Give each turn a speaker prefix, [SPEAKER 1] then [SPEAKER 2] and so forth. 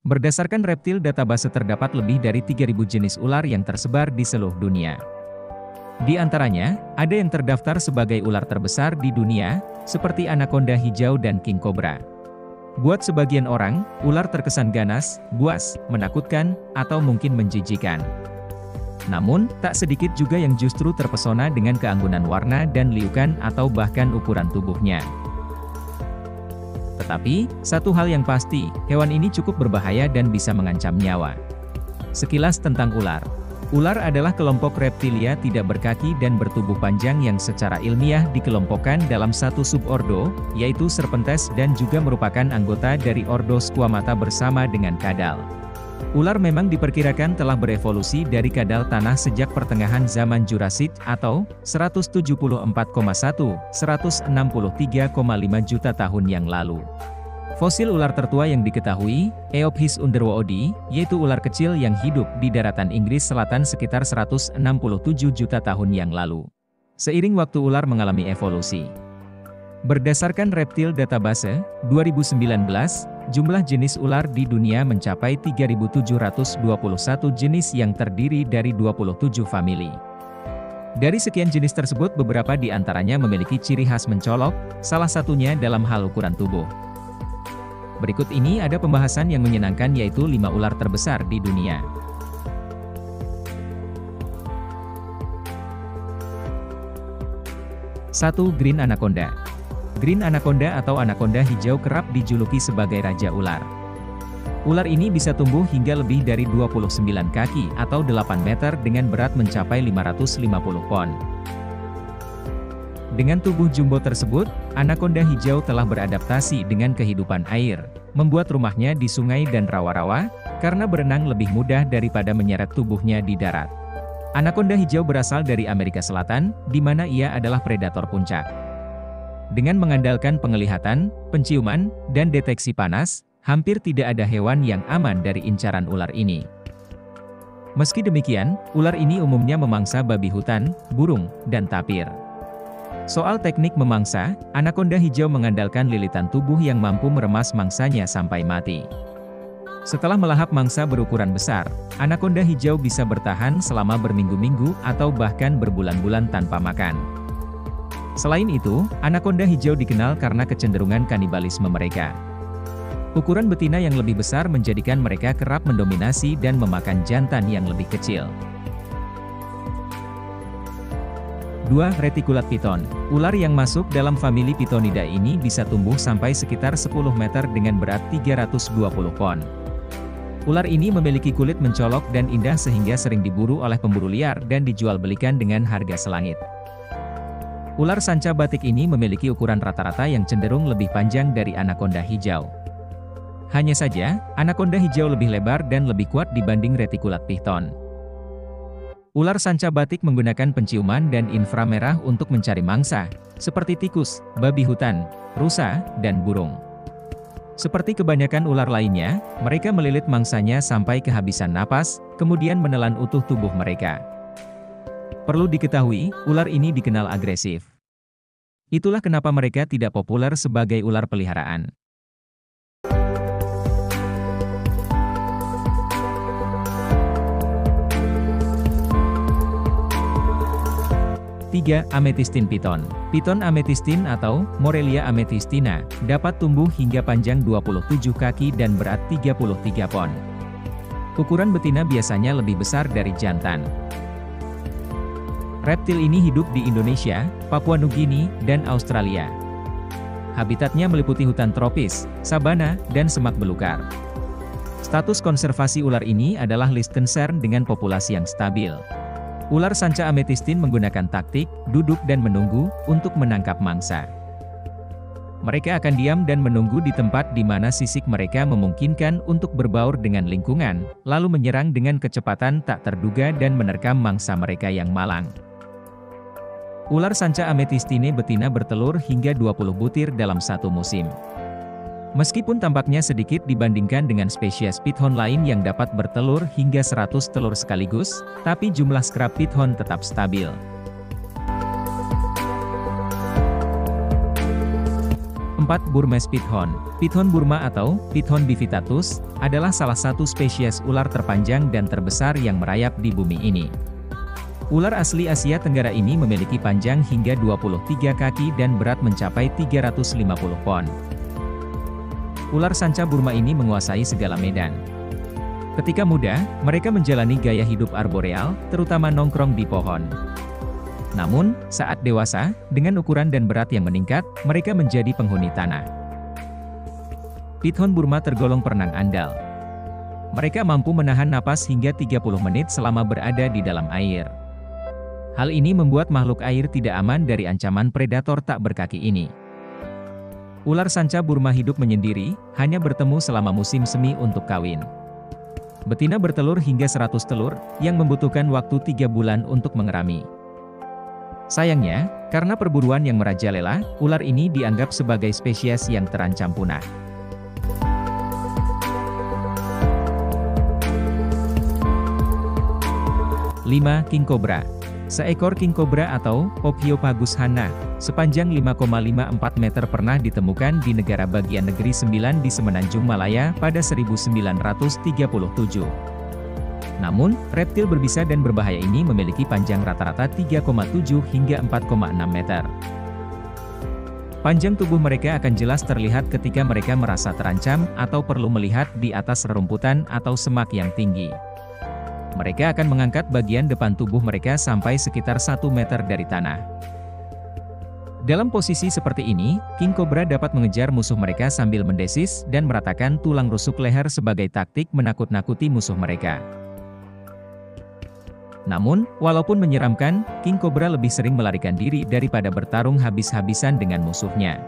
[SPEAKER 1] Berdasarkan Reptil Database terdapat lebih dari 3.000 jenis ular yang tersebar di seluruh dunia. Di antaranya, ada yang terdaftar sebagai ular terbesar di dunia, seperti anaconda hijau dan king cobra. Buat sebagian orang, ular terkesan ganas, buas, menakutkan, atau mungkin menjijikan. Namun, tak sedikit juga yang justru terpesona dengan keanggunan warna dan liukan atau bahkan ukuran tubuhnya. Tetapi, satu hal yang pasti, hewan ini cukup berbahaya dan bisa mengancam nyawa. Sekilas tentang ular. Ular adalah kelompok reptilia tidak berkaki dan bertubuh panjang yang secara ilmiah dikelompokkan dalam satu subordo, yaitu Serpentes, dan juga merupakan anggota dari ordo Squamata bersama dengan kadal. Ular memang diperkirakan telah berevolusi dari kadal tanah sejak pertengahan zaman Jurassik atau 174,1-163,5 juta tahun yang lalu. Fosil ular tertua yang diketahui, Eophis underwoodi, yaitu ular kecil yang hidup di daratan Inggris Selatan sekitar 167 juta tahun yang lalu. Seiring waktu ular mengalami evolusi. Berdasarkan Reptil Database, 2019, jumlah jenis ular di dunia mencapai 3.721 jenis yang terdiri dari 27 famili. Dari sekian jenis tersebut beberapa di antaranya memiliki ciri khas mencolok, salah satunya dalam hal ukuran tubuh. Berikut ini ada pembahasan yang menyenangkan yaitu 5 ular terbesar di dunia. Satu, Green Anaconda. Green Anaconda atau anaconda hijau kerap dijuluki sebagai raja ular. Ular ini bisa tumbuh hingga lebih dari 29 kaki atau 8 meter dengan berat mencapai 550 pon. Dengan tubuh jumbo tersebut, anaconda hijau telah beradaptasi dengan kehidupan air, membuat rumahnya di sungai dan rawa-rawa, karena berenang lebih mudah daripada menyeret tubuhnya di darat. Anaconda hijau berasal dari Amerika Selatan, di mana ia adalah predator puncak. Dengan mengandalkan penglihatan, penciuman, dan deteksi panas, hampir tidak ada hewan yang aman dari incaran ular ini. Meski demikian, ular ini umumnya memangsa babi hutan, burung, dan tapir. Soal teknik memangsa, anaconda hijau mengandalkan lilitan tubuh yang mampu meremas mangsanya sampai mati. Setelah melahap mangsa berukuran besar, anaconda hijau bisa bertahan selama berminggu-minggu atau bahkan berbulan-bulan tanpa makan. Selain itu, anaconda hijau dikenal karena kecenderungan kanibalisme mereka. Ukuran betina yang lebih besar menjadikan mereka kerap mendominasi dan memakan jantan yang lebih kecil. 2. Reticulat Python. Ular yang masuk dalam famili Pythonidae ini bisa tumbuh sampai sekitar 10 meter dengan berat 320 pon. Ular ini memiliki kulit mencolok dan indah sehingga sering diburu oleh pemburu liar dan dijual belikan dengan harga selangit. Ular sanca batik ini memiliki ukuran rata-rata yang cenderung lebih panjang dari anaconda hijau. Hanya saja, anaconda hijau lebih lebar dan lebih kuat dibanding reticulat python. Ular sanca batik menggunakan penciuman dan inframerah untuk mencari mangsa, seperti tikus, babi hutan, rusa, dan burung. Seperti kebanyakan ular lainnya, mereka melilit mangsanya sampai kehabisan napas, kemudian menelan utuh tubuh mereka. Perlu diketahui, ular ini dikenal agresif. Itulah kenapa mereka tidak populer sebagai ular peliharaan. 3. Amethystine Python. Python amethystine atau Morelia amethystina dapat tumbuh hingga panjang 27 kaki dan berat 33 pon. Ukuran betina biasanya lebih besar dari jantan. Reptil ini hidup di Indonesia, Papua Nugini, dan Australia. Habitatnya meliputi hutan tropis, sabana, dan semak belukar. Status konservasi ular ini adalah least concern dengan populasi yang stabil. Ular sanca amethystine menggunakan taktik, duduk dan menunggu, untuk menangkap mangsa. Mereka akan diam dan menunggu di tempat di mana sisik mereka memungkinkan untuk berbaur dengan lingkungan, lalu menyerang dengan kecepatan tak terduga dan menerkam mangsa mereka yang malang. Ular sanca amethystine betina bertelur hingga 20 butir dalam satu musim. Meskipun tampaknya sedikit dibandingkan dengan spesies python lain yang dapat bertelur hingga 100 telur sekaligus, tapi jumlah scrap python tetap stabil. 4. 4. Burmese Python. Python Burma atau Python bivitatus adalah salah satu spesies ular terpanjang dan terbesar yang merayap di bumi ini. Ular asli Asia Tenggara ini memiliki panjang hingga 23 kaki dan berat mencapai 350 pon. Ular sanca Burma ini menguasai segala medan. Ketika muda, mereka menjalani gaya hidup arboreal, terutama nongkrong di pohon. Namun, saat dewasa, dengan ukuran dan berat yang meningkat, mereka menjadi penghuni tanah. Python Burma tergolong perenang andal. Mereka mampu menahan napas hingga 30 menit selama berada di dalam air. Hal ini membuat makhluk air tidak aman dari ancaman predator tak berkaki ini. Ular sanca Burma hidup menyendiri, hanya bertemu selama musim semi untuk kawin. Betina bertelur hingga 100 telur, yang membutuhkan waktu 3 bulan untuk mengerami. Sayangnya, karena perburuan yang merajalela, ular ini dianggap sebagai spesies yang terancam punah. King Cobra. Seekor king cobra atau Ophiopagus hana, sepanjang 5,54 meter pernah ditemukan di negara bagian negeri 9 di Semenanjung Malaya pada 1937. Namun, reptil berbisa dan berbahaya ini memiliki panjang rata-rata 3,7 hingga 4,6 meter. Panjang tubuh mereka akan jelas terlihat ketika mereka merasa terancam atau perlu melihat di atas rerumputan atau semak yang tinggi. Mereka akan mengangkat bagian depan tubuh mereka sampai sekitar 1 meter dari tanah. Dalam posisi seperti ini, king cobra dapat mengejar musuh mereka sambil mendesis dan meratakan tulang rusuk leher sebagai taktik menakut-nakuti musuh mereka. Namun, walaupun menyeramkan, king cobra lebih sering melarikan diri daripada bertarung habis-habisan dengan musuhnya.